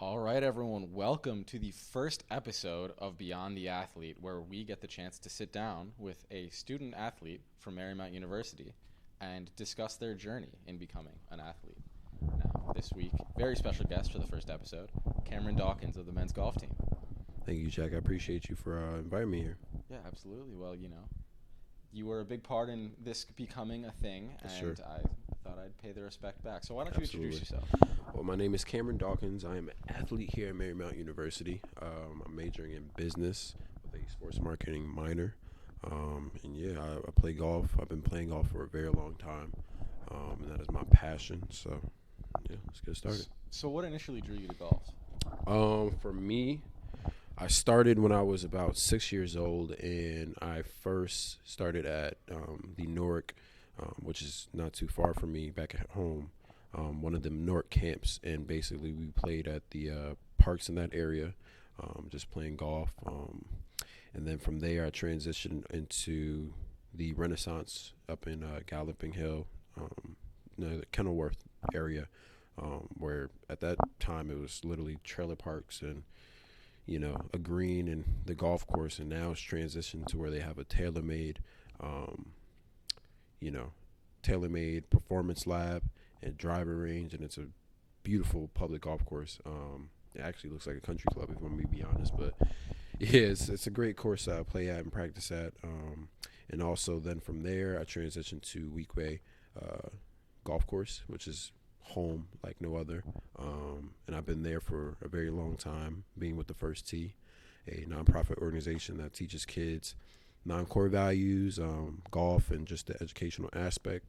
All right, everyone, welcome to the first episode of Beyond the Athlete, where we get the chance to sit down with a student athlete from Marymount University and discuss their journey in becoming an athlete. Now, this week, very special guest for the first episode, Cameren Dawkins of the men's golf team. Thank you, Jack. I appreciate you for inviting me here. Yeah, absolutely. Well, you were a big part in this becoming a thing, and Sure. I thought I'd pay the respect back. So why don't you Absolutely. introduce yourself? Well, my name is Cameren Dawkins. I am an athlete here at Marymount University. I'm majoring in business with a sports marketing minor. I play golf. I've been playing golf for a very long time, and that is my passion. So, yeah, let's get started. So what initially drew you to golf? For me, I started when I was about 6 years old, and I first started at the Newark, which is not too far from me back at home. One of them Newark camps, and basically we played at the parks in that area, just playing golf. And then from there, I transitioned into the Renaissance up in Galloping Hill, the Kenilworth area, where at that time it was literally trailer parks and a green and the golf course, and now it's transitioned to where they have a um, tailor-made performance lab and driver range, and it's a beautiful public golf course. It actually looks like a country club, if I'm going to be honest, but yeah, it's a great course I play at and practice at. And also then from there, I transitioned to Weekway Golf Course, which is home like no other. And I've been there for a very long time, being with the First Tee, a nonprofit organization that teaches kids non-core values, golf, and just the educational aspect.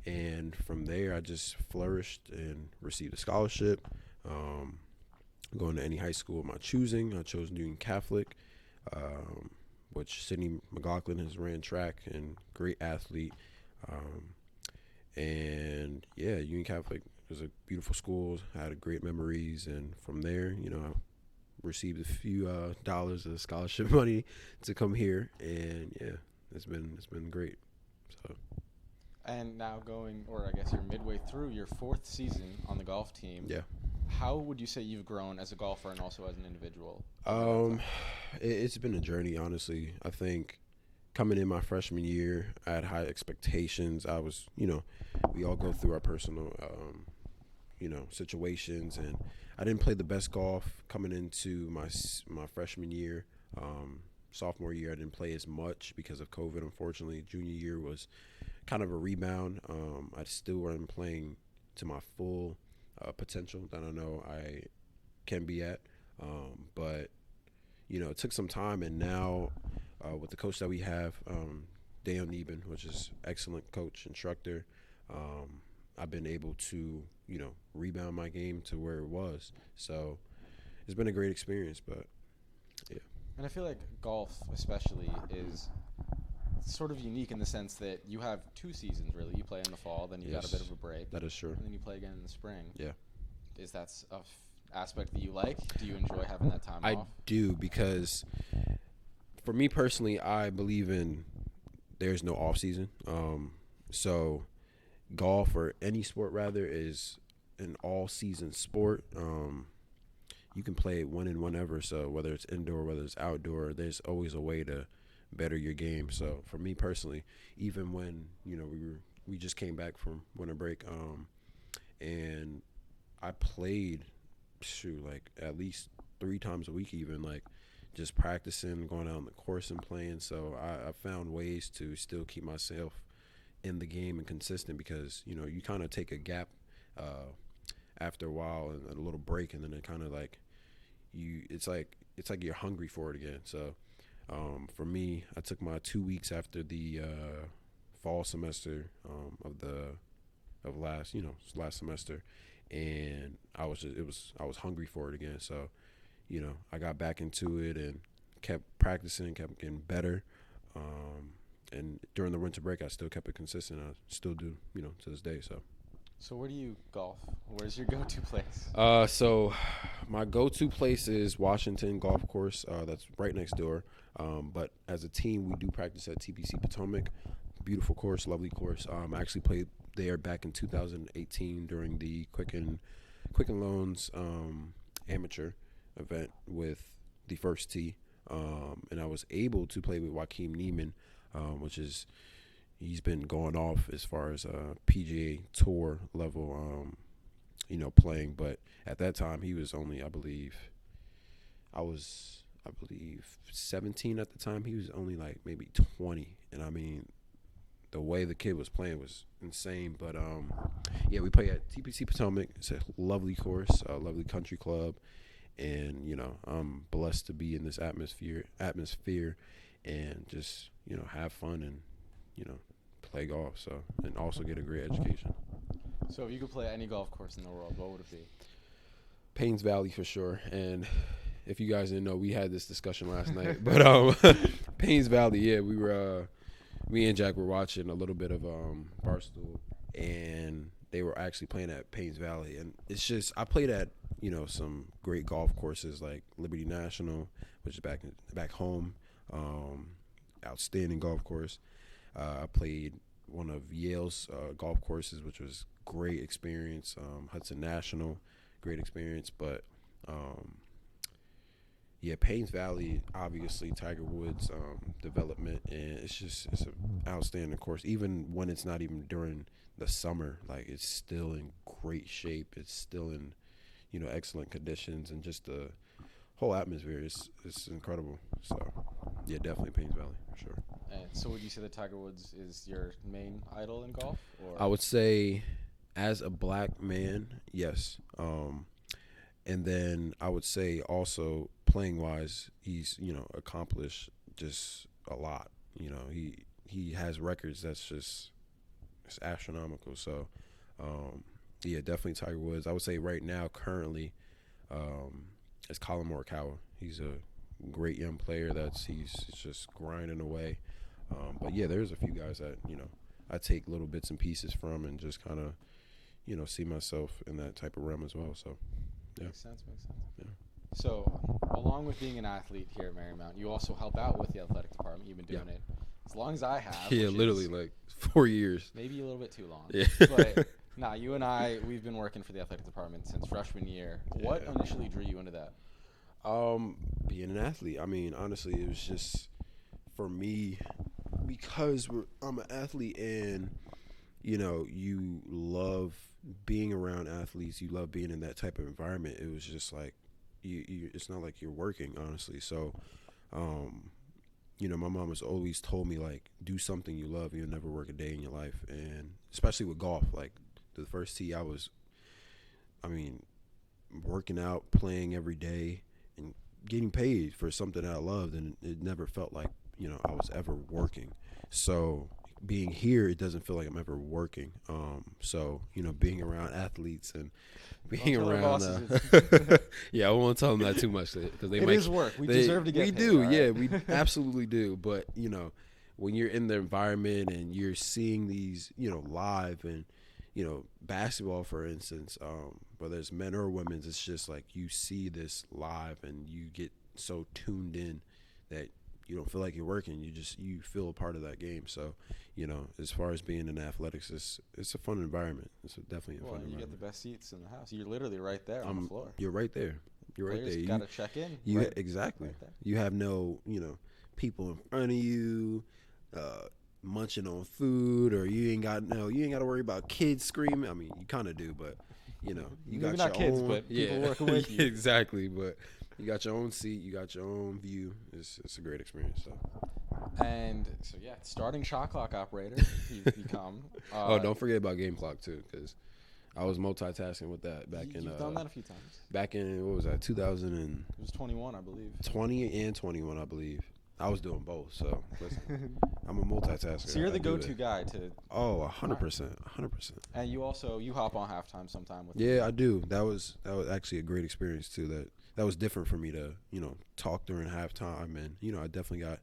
And from there, I just flourished and received a scholarship, going to any high school of my choosing. I chose Union Catholic, which Sidney McLaughlin has ran track and great athlete. And yeah, Union Catholic was a beautiful school. I had great memories, and from there, I received a few dollars of scholarship money to come here, and yeah, it's been great. So. And now I guess you're midway through your fourth season on the golf team. Yeah. How would you say you've grown as a golfer and also as an individual? It's been a journey, honestly. I think coming in my freshman year, I had high expectations. I was, we all go through our personal, situations, and I didn't play the best golf coming into my freshman year. Sophomore year, I didn't play as much because of COVID, unfortunately. Junior year was kind of a rebound. I still wasn't playing to my full potential that I know I can be at. But, it took some time, and now with the coach that we have, Dale Neben, which is excellent coach, instructor, I've been able to, rebound my game to where it was. So it's been a great experience, but yeah. And I feel like golf especially is sort of unique in the sense that you have two seasons, really. You play in the fall, then you got a bit of a break. That is true. And then you play again in the spring. Yeah. Is that aspect that you like? Do you enjoy having that time off? I do, because for me personally, I believe in there's no off season. So golf, or any sport rather, is an all season sport. You can play it when and whenever. So whether it's indoor, whether it's outdoor, there's always a way to better your game. So for me personally, even when we just came back from winter break, and I played like at least 3 times a week, even like just practicing, going out on the course and playing. So I found ways to still keep myself in the game and consistent, because you kind of take a gap after a while and a little break, and then it kind of like it's like you're hungry for it again. So for me, I took my 2 weeks after the fall semester of last semester, and I was hungry for it again. So I got back into it and kept practicing, kept getting better. And during the winter break, I still kept it consistent. I still do, to this day. So where do you golf? Where's your go-to place? So my go-to place is Washington Golf Course. That's right next door. But as a team, we do practice at TPC Potomac. Beautiful course, lovely course. I actually played there back in 2018 during the Quicken Loans amateur event with the first tee, and I was able to play with Joaquin Neiman, which is he's been going off as far as PGA Tour level, playing. But at that time, he was only, I believe 17 at the time. He was only like maybe 20, and I mean, the way the kid was playing was insane. But we play at TPC Potomac. It's a lovely course, a lovely country club, and I'm blessed to be in this atmosphere, and just have fun and play golf. So, and also get a great education. So if you could play any golf course in the world, what would it be? Paynes Valley for sure. And if you guys didn't know, we had this discussion last night. But Paynes Valley, yeah, me and Jack were watching a little bit of Barstool, and they were actually playing at Paynes Valley. And it's just, I played at some great golf courses like Liberty National, which is back home, outstanding golf course. I played one of Yale's golf courses, which was great experience. Hudson National, great experience. But Paynes Valley, obviously Tiger Woods development, and it's an outstanding course. Even when it's not even during the summer, like it's still in great shape. It's still in excellent conditions, and just the whole atmosphere is incredible. So definitely Paynes Valley for sure. And so would you say that Tiger Woods is your main idol in golf? Or? I would say, as a black man, yes. And then I would say also playing wise, he's accomplished just a lot. He has records that's just it's astronomical. So definitely Tiger Woods. I would say right now currently it's Colin Morikawa. He's a great young player he's just grinding away. But there's a few guys that I take little bits and pieces from, and just kind of see myself in that type of realm as well. So makes sense. Yeah. So along with being an athlete here at Marymount, you also help out with the athletic department. You've been doing it as long as I have. Yeah, literally like 4 years. Maybe a little bit too long. Yeah. But you and we've been working for the athletic department since freshman year. What initially drew you into that? Being an athlete. I mean, honestly, it was just for me because I'm an athlete, and you love being around athletes. You love being in that type of environment. It was just like you it's not like you're working, honestly. So, my mom has always told me, like, do something you love. You'll never work a day in your life, and especially with golf. Like the first tee, I was, working out, playing every day, and getting paid for something that I loved, and it never felt like I was ever working. So being here, it doesn't feel like I'm ever working. So being around athletes and being around I won't tell them that too much because it is work. We deserve to get paid. We do, right? Yeah, we absolutely do. But when you're in the environment and you're seeing these live, and basketball, for instance, whether it's men or women's, it's just like you see this live and you get so tuned in that you don't feel like you're working. You feel a part of that game. So, as far as being in athletics, it's a fun environment. It's definitely a fun environment. You get the best seats in the house. You're literally right there on the floor. You're right there. You got to check in. Exactly. Right there. You have no, people in front of you, munching on food, or you ain't got to worry about kids screaming. I mean, you kind of do, but you Maybe got not your kids, own, but people working with you. Exactly, but you got your own seat, you got your own view. It's a great experience. So. And so starting shot clock operator you've become. Don't forget about game clock too, because I was multitasking with that back in. You've done that a few times. Back in, what was that? 2000 and it was 21, I believe. 20 and 21, I believe. I was doing both, so listen, I'm a multitasker. So you're the go-to guy to. Oh, 100%. And you hop on halftime sometime with. Yeah, I do. That was actually a great experience too. That was different for me to talk during halftime, and I definitely got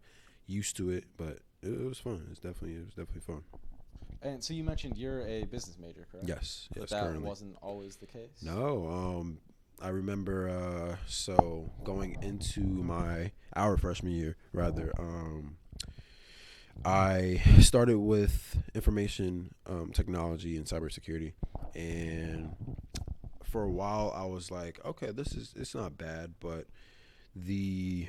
used to it, but it was fun. It was definitely fun. And so you mentioned you're a business major, correct? Yes. But that currently wasn't always the case. No. I remember so going into our freshman year, rather, I started with information technology and cybersecurity, and for a while I was like, okay, it's not bad, but the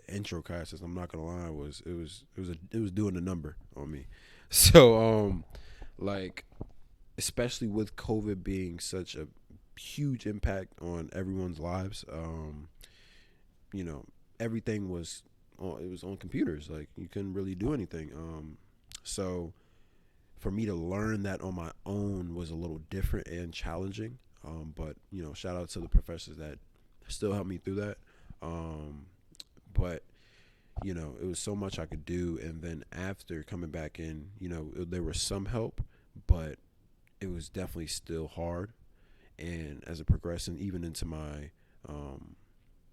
intro classes, I'm not gonna lie, it was doing a number on me. So like, especially with COVID being such a huge impact on everyone's lives, you know, everything was it was on computers. Like, you couldn't really do anything. So for me to learn that on my own was a little different and challenging. But shout out to the professors that still helped me through that. But it was so much I could do, and then after coming back in, there was some help, but it was definitely still hard. And as it progressed, and even into my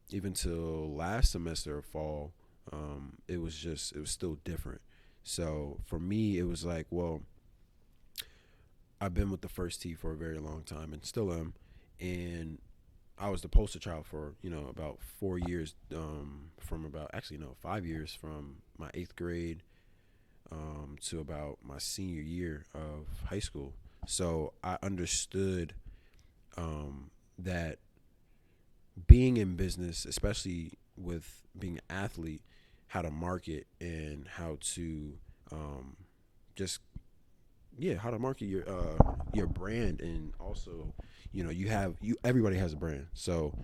even till last semester of fall, it was still different. So for me, it was like, well, I've been with the first tee for a very long time and still am, and I was the poster child for about 4 years, from about, actually no, 5 years, from my eighth grade to about my senior year of high school. So I understood that being in business, especially with being an athlete, how to market and how to just how to market your brand. And also everybody has a brand, so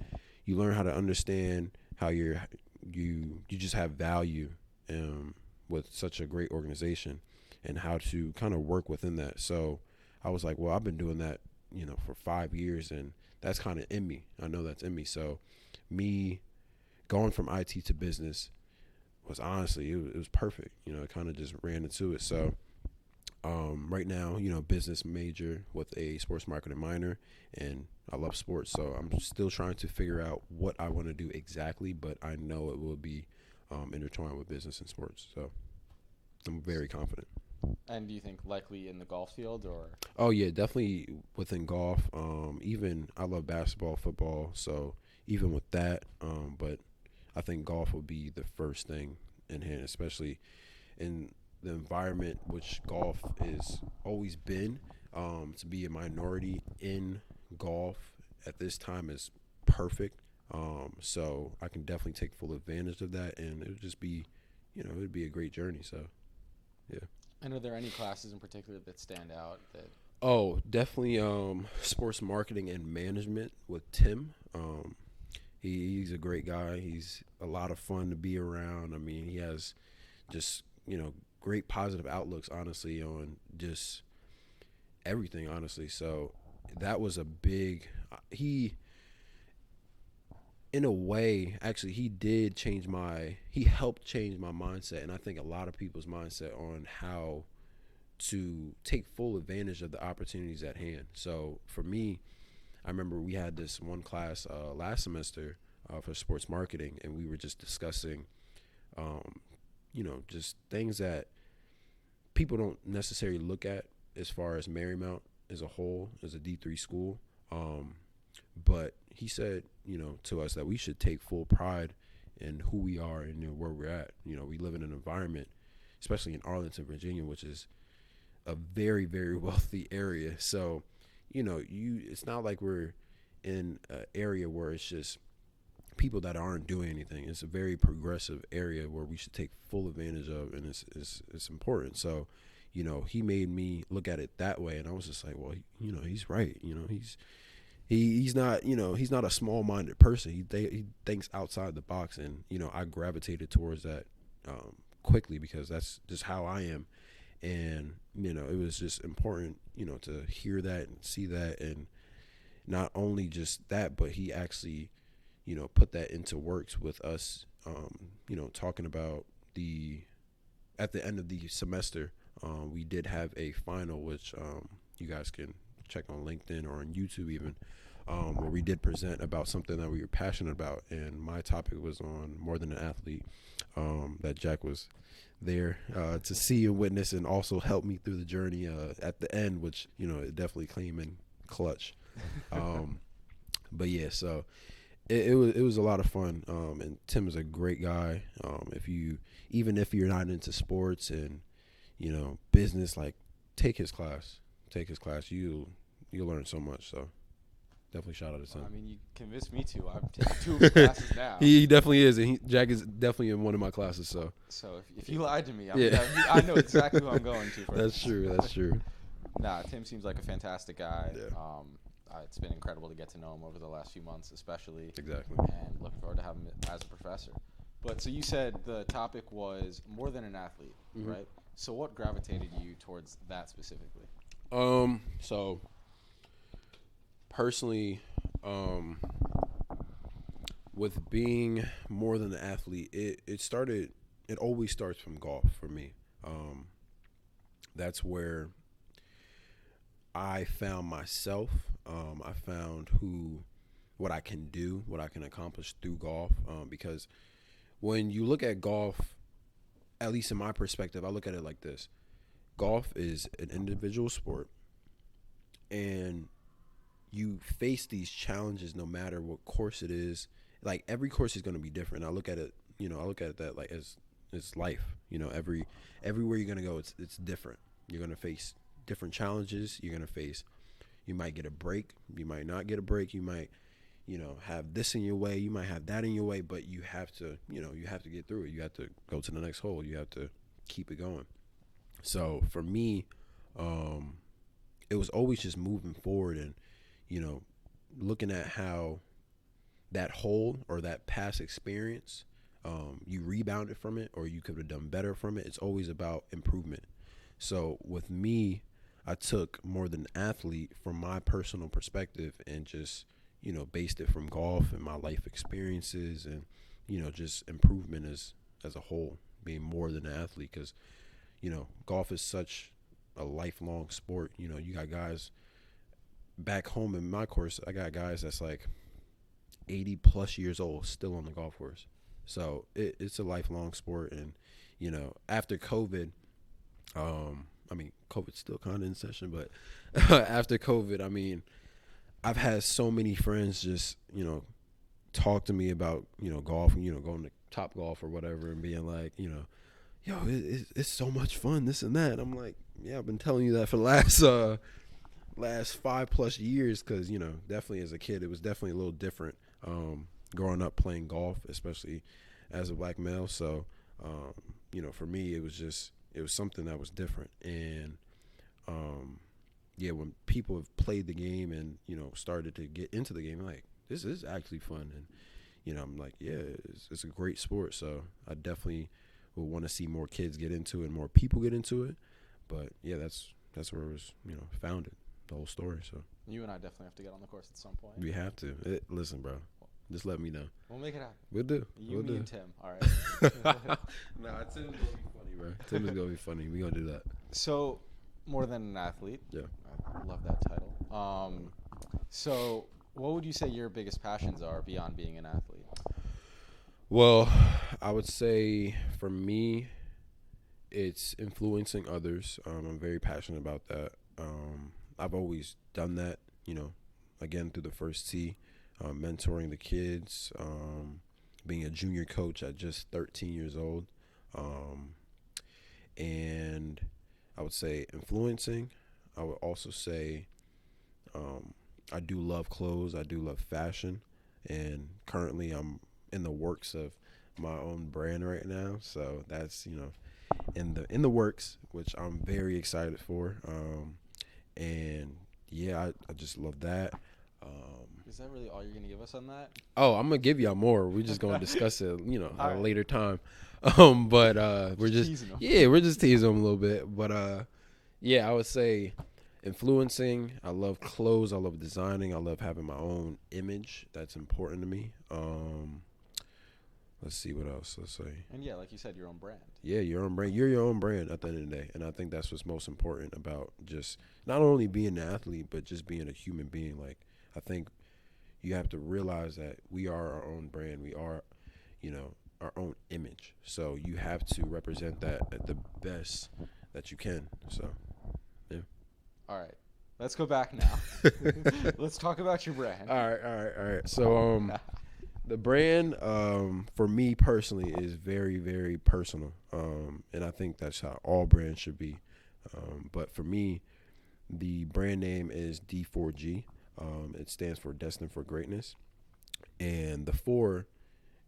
you learn how to understand how you just have value with such a great organization, and how to kind of work within that. So I was like, well, I've been doing that for 5 years, and that's kind of in me. I know that's in me. So me going from IT to business was, honestly, it was perfect. It kind of just ran into it. So right now, business major with a sports marketing minor, and I love sports. So I'm still trying to figure out what I want to do exactly, but I know it will be intertwined with business and sports. So I'm very confident. And do you think likely in the golf field, or? Oh yeah, definitely within golf. Even I love basketball, football, so even with that, but I think golf will be the first thing in hand, especially in the environment which golf is always been. To be a minority in golf at this time is perfect. So I can definitely take full advantage of that, and it would just be, it would be a great journey. So, yeah. And are there any classes in particular that stand out that? Oh, definitely sports marketing and management with Tim. He's a great guy. He's a lot of fun to be around. I mean, he has just, great positive outlooks, honestly, on just everything, honestly. So that was a big, in a way, actually, he helped change my mindset, and I think a lot of people's mindset on how to take full advantage of the opportunities at hand. So for me, I remember we had this one class last semester for sports marketing, and we were just discussing, just things that people don't necessarily look at as far as Marymount as a whole, as a D3 school. But he said, to us, that we should take full pride in who we are and where we're at. We live in an environment, especially in Arlington, Virginia, which is a very, very wealthy area. So, it's not like we're in an area where it's just people that aren't doing anything. It's a very progressive area where we should take full advantage of, and it's important. So, he made me look at it that way, and I was just like, well, he's right. He's not, he's not a small-minded person. He thinks outside the box, and I gravitated towards that quickly, because that's just how I am. And it was just important, to hear that and see that, and not only just that, but he actually, put that into works with us. Talking about at the end of the semester, we did have a final, which you guys can check on LinkedIn or on YouTube even, where we did present about something that we were passionate about, and my topic was on more than an athlete. That Jack was there to see and witness, and also help me through the journey at the end, which it definitely came in clutch. But yeah, so it was a lot of fun, and Tim is a great guy. Even if you're not into sports and business, like, take his class. You'll learn so much. So Definitely shout out to Tim. I mean, you convinced me to. I'm taking 2 of his classes now. He definitely is, and Jack is definitely in one of my classes. So if you lied to me, Yeah. I know exactly who I'm going to. that's true. That's true. Nah, Tim seems like a fantastic guy. Yeah. It's been incredible to get to know him over the last few months, especially. Exactly. And looking forward to having him as a professor. But so you said the topic was more than an athlete, Mhm. right? So what gravitated you towards that specifically? So personally, with being more than an athlete, it always starts from golf for me. That's where I found myself. I found what I can do, what I can accomplish through golf. Because when you look at golf, at least in my perspective, I look at it like this. Golf is an individual sport, and you face these challenges no matter what course it is. Like, every course is going to be different. I look at it, that like as life. Everywhere you're going to go, it's different. You're going to face different challenges. You might get a break. You might not get a break. You might, have this in your way. You might have that in your way, but you have to get through it. You have to go to the next hole. You have to keep it going. So for me, it was always just moving forward and, looking at how that hole or that past experience, you rebounded from it or you could have done better from it. It's always about improvement. So with me, I took more than an athlete from my personal perspective and just, based it from golf and my life experiences and, just improvement as a whole, being more than an athlete. Because, golf is such a lifelong sport. You got guys back home in my course. I got guys that's like 80 plus years old still on the golf course. So it's a lifelong sport. And, after COVID, COVID's still kind of in session, but after COVID, I've had so many friends just, talk to me about, golf and, going to Top Golf or whatever and being like, yo, it's so much fun, this and that. I'm like, yeah, I've been telling you that for the last 5+ years because, definitely as a kid, it was definitely a little different growing up playing golf, especially as a black male. So, for me, it was something that was different. And, when people have played the game and, started to get into the game, like, this is actually fun. And, I'm like, yeah, it's a great sport. So I definitely would want to see more kids get into it, more people get into it. But, yeah, that's where it was, founded, the whole story. So You and I definitely have to get on the course at some point. we have to. Listen, bro. Just let me know. We'll make it happen. We'll do. You, we'll me, do. and Tim. All right. Nah, Tim's gonna be funny, bro. Tim is gonna be funny. We gonna do that. So, more than an athlete. Yeah. I love that title. So, what would you say your biggest passions are beyond being an athlete? Well, I would say for me, it's influencing others. I'm very passionate about that. I've always done that. Again through the first tee. Mentoring the kids, being a junior coach at just 13 years old. And I would say influencing. I would also say I do love clothes. I do love fashion. And currently I'm in the works of my own brand right now. So that's, in the works, which I'm very excited for. And yeah, I just love that. Is that really all you're going to give us on that? Oh, I'm gonna give y'all more. We're just gonna discuss it, at a later time. But we're just teasing them a little bit. But I would say influencing. I love clothes. I love designing. I love having my own image. That's important to me. Let's see what else. Let's say. And yeah, like you said, your own brand. Yeah, your own brand. You're your own brand at the end of the day, and I think that's what's most important about just not only being an athlete, but just being a human being. Like, I think you have to realize that we are our own brand. We are, our own image. So you have to represent that at the best that you can. So, yeah. All right. Let's go back now. Let's talk about your brand. All right. So, the brand, for me personally, is very, very personal. And I think that's how all brands should be. But for me, the brand name is D4G. It stands for Destined for Greatness. And the 4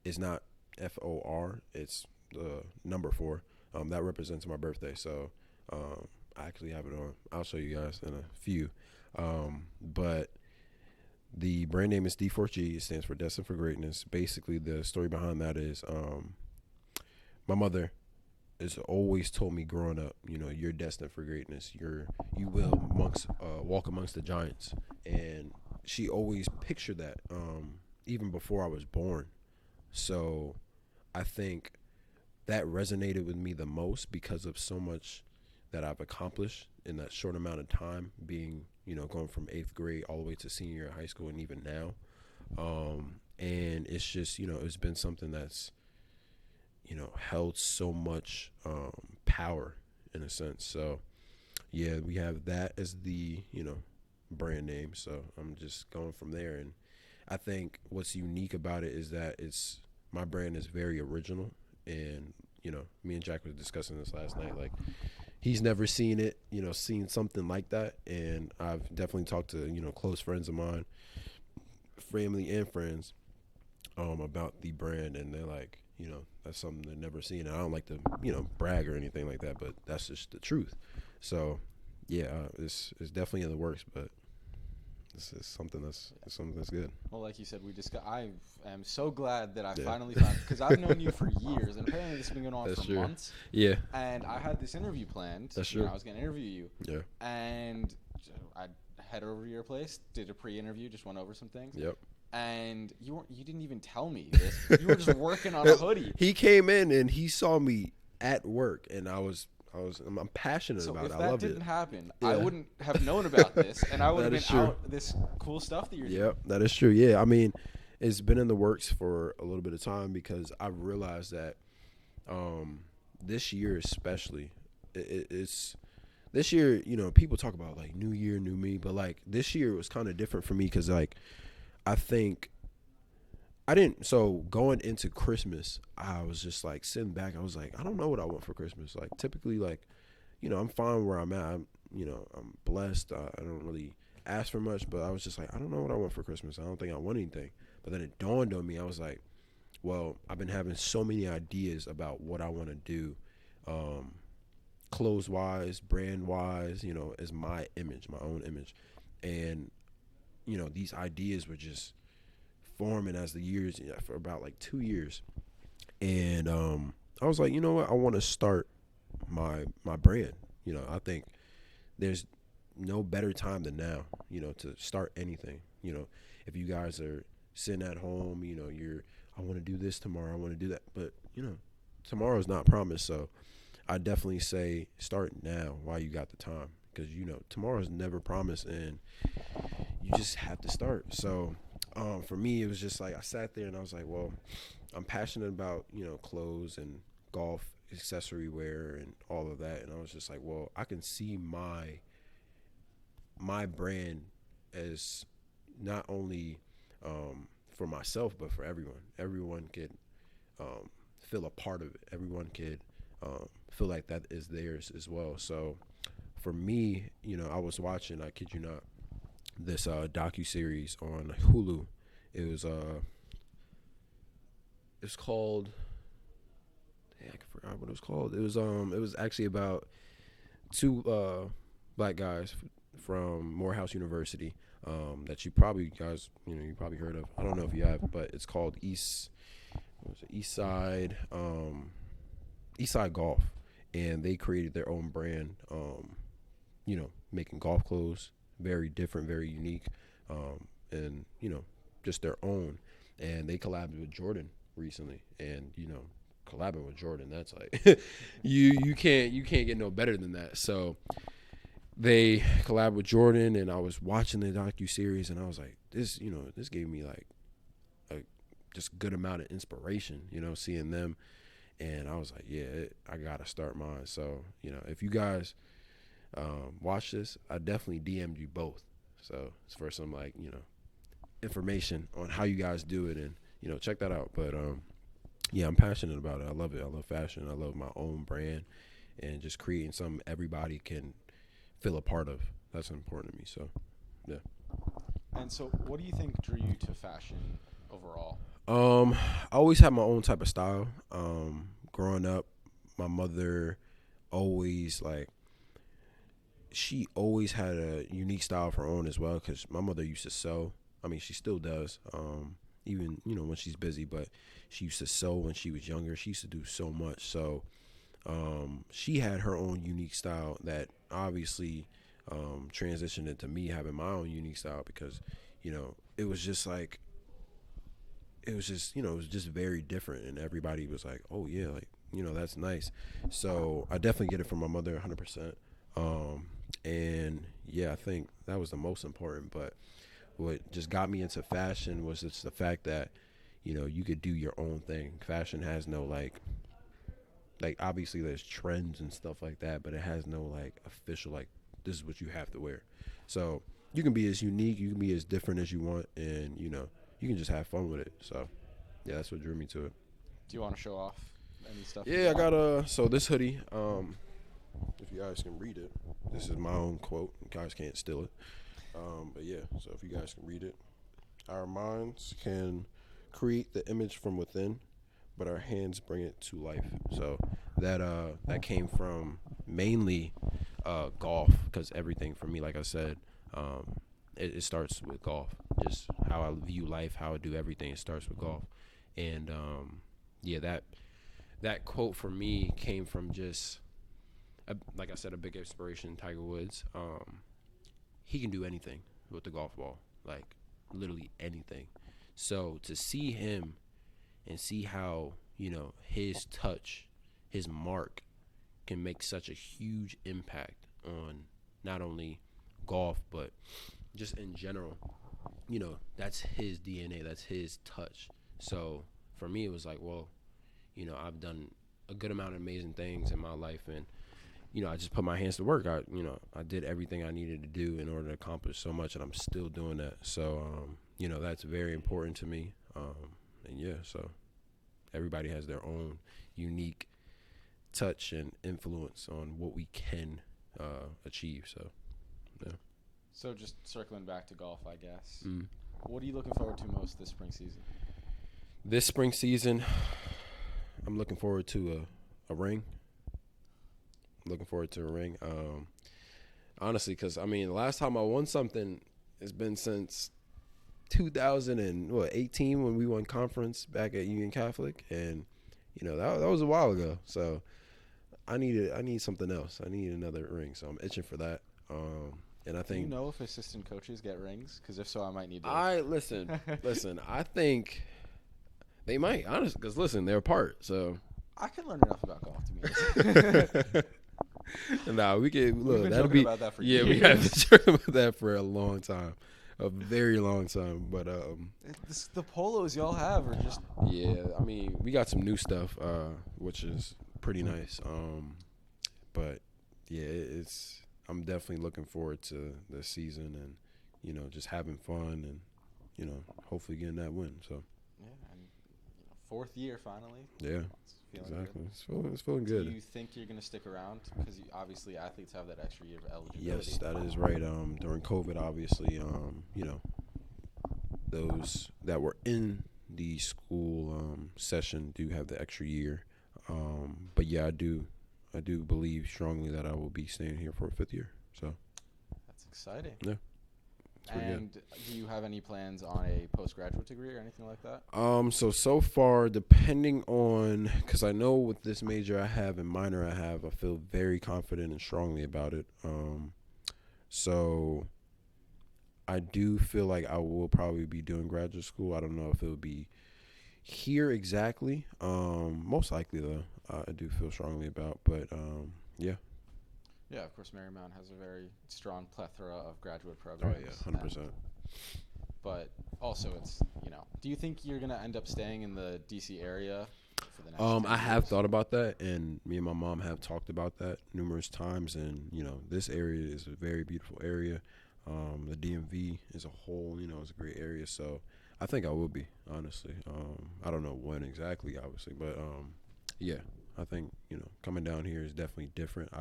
is not FOR, it's the number 4. That represents my birthday. So I actually have it on. I'll show you guys in a few. But the brand name is D4G. It stands for Destined for Greatness. Basically, the story behind that is my mother has always told me growing up, you're destined for greatness. You will walk amongst the giants. And she always pictured that even before I was born. So I think that resonated with me the most because of so much that I've accomplished in that short amount of time, being, going from 8th grade all the way to senior year of high school and even now. And it's just, it's been something that's, held so much power in a sense. So, yeah, we have that as the, brand name. So I'm just going from there. And I think what's unique about it is that my brand is very original. And, me and Jack was discussing this last night. Like, he's never seen it, seen something like that. And I've definitely talked to, close friends of mine, family and friends, about the brand. And they're like, that's something they've never seen. And I don't like to, brag or anything like that, but that's just the truth. So, yeah, it's definitely in the works, but this is something that's good. Well, like you said, I am so glad that I finally found, because I've known you for years, and apparently this has been going on for months. Yeah. And I had this interview planned. That's true. I was going to interview you. Yeah. And I head over to your place, did a pre-interview, just went over some things. Yep. And you didn't even tell me this. You were just working on a hoodie. He came in and he saw me at work, and I'm passionate about it. I love it. If that didn't happen, I wouldn't have known about this, and I would have been out this cool stuff that you're doing. Yep, that is true. Yeah, I mean, it's been in the works for a little bit of time because I've realized that this year especially, it's this year, people talk about like new year, new me, but like this year was kind of different for me because like I think so going into Christmas, I was just like sitting back. I was like, I don't know what I want for Christmas. Like typically, like, I'm fine where I'm at. I'm blessed. I don't really ask for much, but I was just like, I don't know what I want for Christmas. I don't think I want anything. But then it dawned on me. I was like, well, I've been having so many ideas about what I want to do, clothes wise, brand wise, as my image, my own image. And, these ideas were just forming as the years, for about like 2 years. And I was like, you know what? I want to start my brand. I think there's no better time than now, to start anything. If you guys are sitting at home, I want to do this tomorrow, I want to do that. But, tomorrow's not promised. So I definitely say start now while you got the time, because, tomorrow's never promised and you just have to start. So for me, it was just like I sat there and I was like, well, I'm passionate about, clothes and golf accessory wear and all of that. And I was just like, well, I can see my brand as not only for myself, but for everyone. Everyone could feel a part of it. Everyone could feel like that is theirs as well. So for me, I was watching, I kid you not, this docu-series on Hulu. It's called, I forgot what it was called. It was actually about two black guys from Morehouse University that you probably heard of. I don't know if you have, but it's called East Side Golf, and they created their own brand, making golf clothes, very different, very unique, and just their own. And they collabed with Jordan recently, and collabing with Jordan, that's like you can't get no better than that. So they collabed with Jordan, and I was watching the docu-series, and I was like, this gave me like a just good amount of inspiration, seeing them. And I was like, yeah, I gotta start mine. So if you guys watch this, I definitely DM'd you both. So it's for some like information on how you guys do it, and check that out. But yeah, I'm passionate about it. I love it. I love fashion. I love my own brand, and just creating something everybody can feel a part of. That's important to me. So yeah. And so, what do you think drew you to fashion overall? I always had my own type of style. Growing up, my mother always she always had a unique style of her own as well. Because my mother used to sew. I mean, she still does. Even when she's busy, but she used to sew when she was younger. She used to do so much. So she had her own unique style that obviously transitioned into me having my own unique style because it was just like it was just it was just very different, and everybody was like, oh yeah, like that's nice. So I definitely get it from my mother 100%. And yeah, I think that was the most important. But what just got me into fashion was just the fact that you could do your own thing. Fashion has no like obviously there's trends and stuff like that, but it has no like official like this is what you have to wear. So you can be as unique, you can be as different as you want, and you can just have fun with it. So yeah, that's what drew me to it. Do you want to show off any stuff? Yeah, I got so this hoodie. If you guys can read it, this is my own quote. You guys can't steal it. But yeah, so if you guys can read it, our minds can create the image from within, but our hands bring it to life. So that came from mainly golf, because everything for me, like I said, it starts with golf. Just how I view life, how I do everything, it starts with golf. And yeah, that quote for me came from just like I said, a big inspiration, Tiger Woods. He can do anything with the golf ball, like literally anything. So to see him and see how his touch, his mark can make such a huge impact on not only golf but just in general, that's his DNA, that's his touch. So for me it was like, well, I've done a good amount of amazing things in my life, and I just put my hands to work. I did everything I needed to do in order to accomplish so much, and I'm still doing that. So that's very important to me. And yeah, so everybody has their own unique touch and influence on what we can achieve. So yeah. So just circling back to golf, I guess. Mm. What are you looking forward to most this spring season? This spring season, I'm looking forward to a ring. Looking forward to a ring. Honestly, because the last time I won something has been since 2018 when we won conference back at Union Catholic, and that was a while ago. So I need something else. I need another ring. So I'm itching for that. And I think. Do you know if assistant coaches get rings? Because if so, I might need to. Listen. I think they might, honestly, because listen, they're apart. So I can learn enough about golf to be. Nah, we can look. We've been that'll talking be about that for yeah. years. We have been talking about that for a long time, a very long time. But The polos y'all have are just. yeah. We got some new stuff, which is pretty nice. But yeah, I'm definitely looking forward to the season and just having fun and hopefully getting that win. So Yeah, and fourth year finally. yeah. Exactly. Good. It's feeling good. Do you think you're going to stick around? Because obviously athletes have that extra year of eligibility. Yes, that is right. During COVID, obviously, those that were in the school session do have the extra year. But yeah, I do believe strongly that I will be staying here for a fifth year. So that's exciting. Yeah. And do you have any plans on a postgraduate degree or anything like that? So far, depending on, because I know with this major I have and minor I have, I feel very confident and strongly about it. So I do feel like I will probably be doing graduate school. I don't know if it will be here exactly. Most likely though, I do feel strongly about. But yeah. Yeah, of course, Marymount has a very strong plethora of graduate programs. Oh yeah, 100%. But also, it's do you think you're gonna end up staying in the DC area for the next? I have thought about that, and me and my mom have talked about that numerous times. And this area is a very beautiful area. The DMV as a whole, is a great area. So I think I will be, honestly. I don't know when exactly, obviously, but yeah, I think coming down here is definitely different.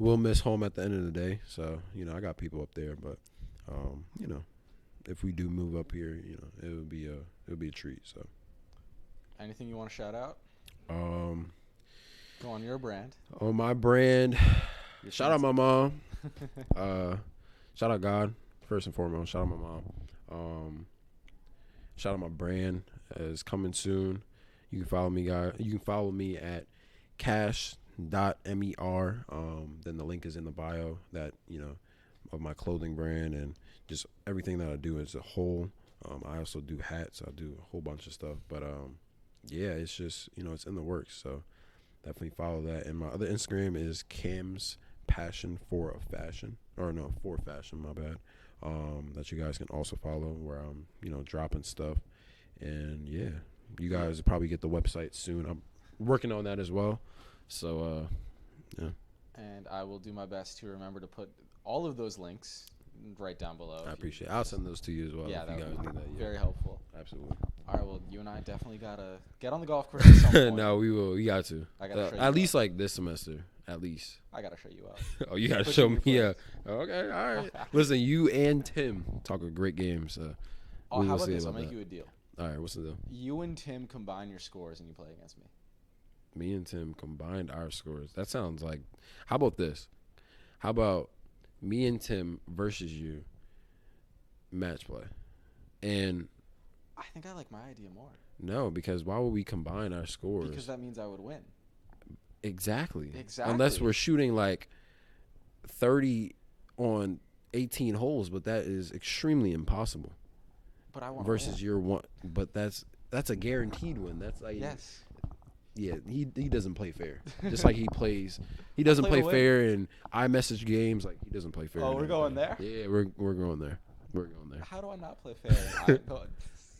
We'll miss home at the end of the day. So, I got people up there, but, if we do move up here, it would be a treat. So, anything you want to shout out? Go on your brand. On my brand, shout out my mom. Shout out God first and foremost. Shout out my mom. Shout out my brand is coming soon. You can follow me, guys. You can follow me at cash.mer. Then the link is in the bio that, of my clothing brand and just everything that I do as a whole. I also do hats. I do a whole bunch of stuff. But, yeah, it's just, it's in the works. So definitely follow that. And my other Instagram is Cam's Passion for Fashion. For fashion, my bad. That you guys can also follow where I'm, dropping stuff. And, yeah, you guys probably get the website soon. I'm working on that as well. So, yeah. And I will do my best to remember to put all of those links right down below. I appreciate it. I'll send those to you as well. Yeah, if that you guys would be need that. very helpful. Absolutely. All right, well, you and I definitely got to get on the golf course at some point. No, we will. We got to. I gotta show you at least out. like this semester. At least. I got to show you out. Oh, you got to Put show you in me. your Yeah. place. Okay. All right. Listen, you and Tim talk a great game. So Oh, we how will about see this? I'll about make that. you a deal. All right. What's the deal? You and Tim combine your scores and you play against me. Me and Tim combined our scores. That sounds like. How about this? How about me and Tim versus you? Match play. And I think I like my idea more. no, because why would we combine our scores? Because that means I would win. Exactly. Exactly. Unless we're shooting like 30 on 18 holes, but that is extremely impossible. But I want Versus your one, but that's a guaranteed win. That's like Yes. Yeah, he doesn't play fair. Just like he doesn't play play to win. fair in iMessage games. Like he doesn't play fair. Oh, in we're going there? Yeah, we're going there. We're going there. How do I not play fair?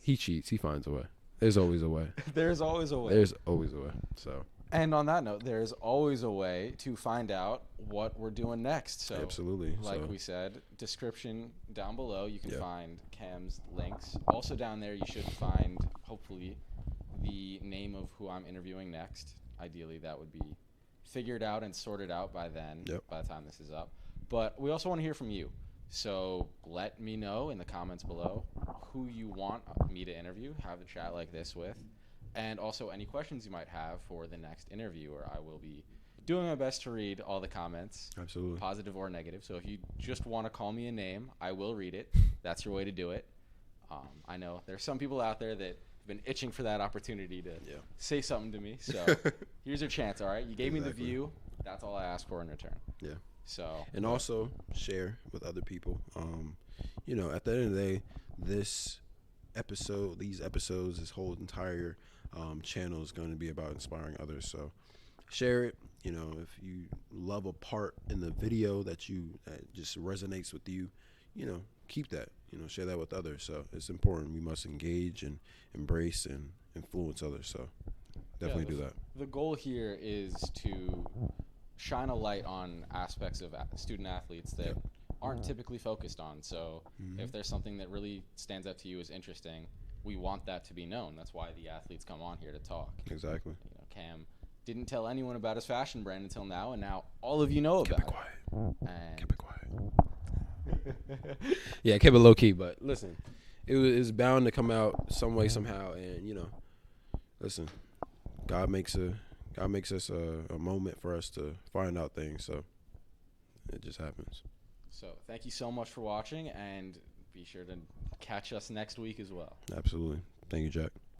He cheats. He finds a way. There's always a way. There's always a way. There's always a way. So And on that note, there's always a way to find out what we're doing next. So, absolutely. like So, we said, description down below, you can Yeah. find Cam's links. Also down there, you should find, hopefully, the name of who I'm interviewing next. Ideally, that would be figured out and sorted out by then, Yep. by the time this is up. But we also want to hear from you. So let me know in the comments below who you want me to interview, have a chat like this with, and also any questions you might have for the next interview, or I will be doing my best to read all the comments, absolutely. positive or negative. So if you just want to call me a name, I will read it. That's your way to do it. I know there's some people out there that have been itching for that opportunity to Yeah. say something to me. So here's your chance, all right? You gave me the Exactly. view. That's all I ask for in return. Yeah. So And also share with other people. At the end of the day, these episodes, this whole entire channel is going to be about inspiring others. So share it. If you love a part in the video that just resonates with you, keep that. Share that with others. So it's important. We must engage and embrace and influence others. So definitely do that. The goal here is to shine a light on aspects of student athletes that aren't typically focused on. So if there's something that really stands out to you as interesting, we want that to be known. That's why the athletes come on here to talk. Exactly. Cam didn't tell anyone about his fashion brand until now, and now all of you know about Keep it quiet. it. Keep it quiet. Yeah, keep it low key. But listen, it was bound to come out some way, somehow. And listen, God makes us a moment for us to find out things. So it just happens. So thank you so much for watching, and be sure to catch us next week as well. Absolutely. Thank you, Jack.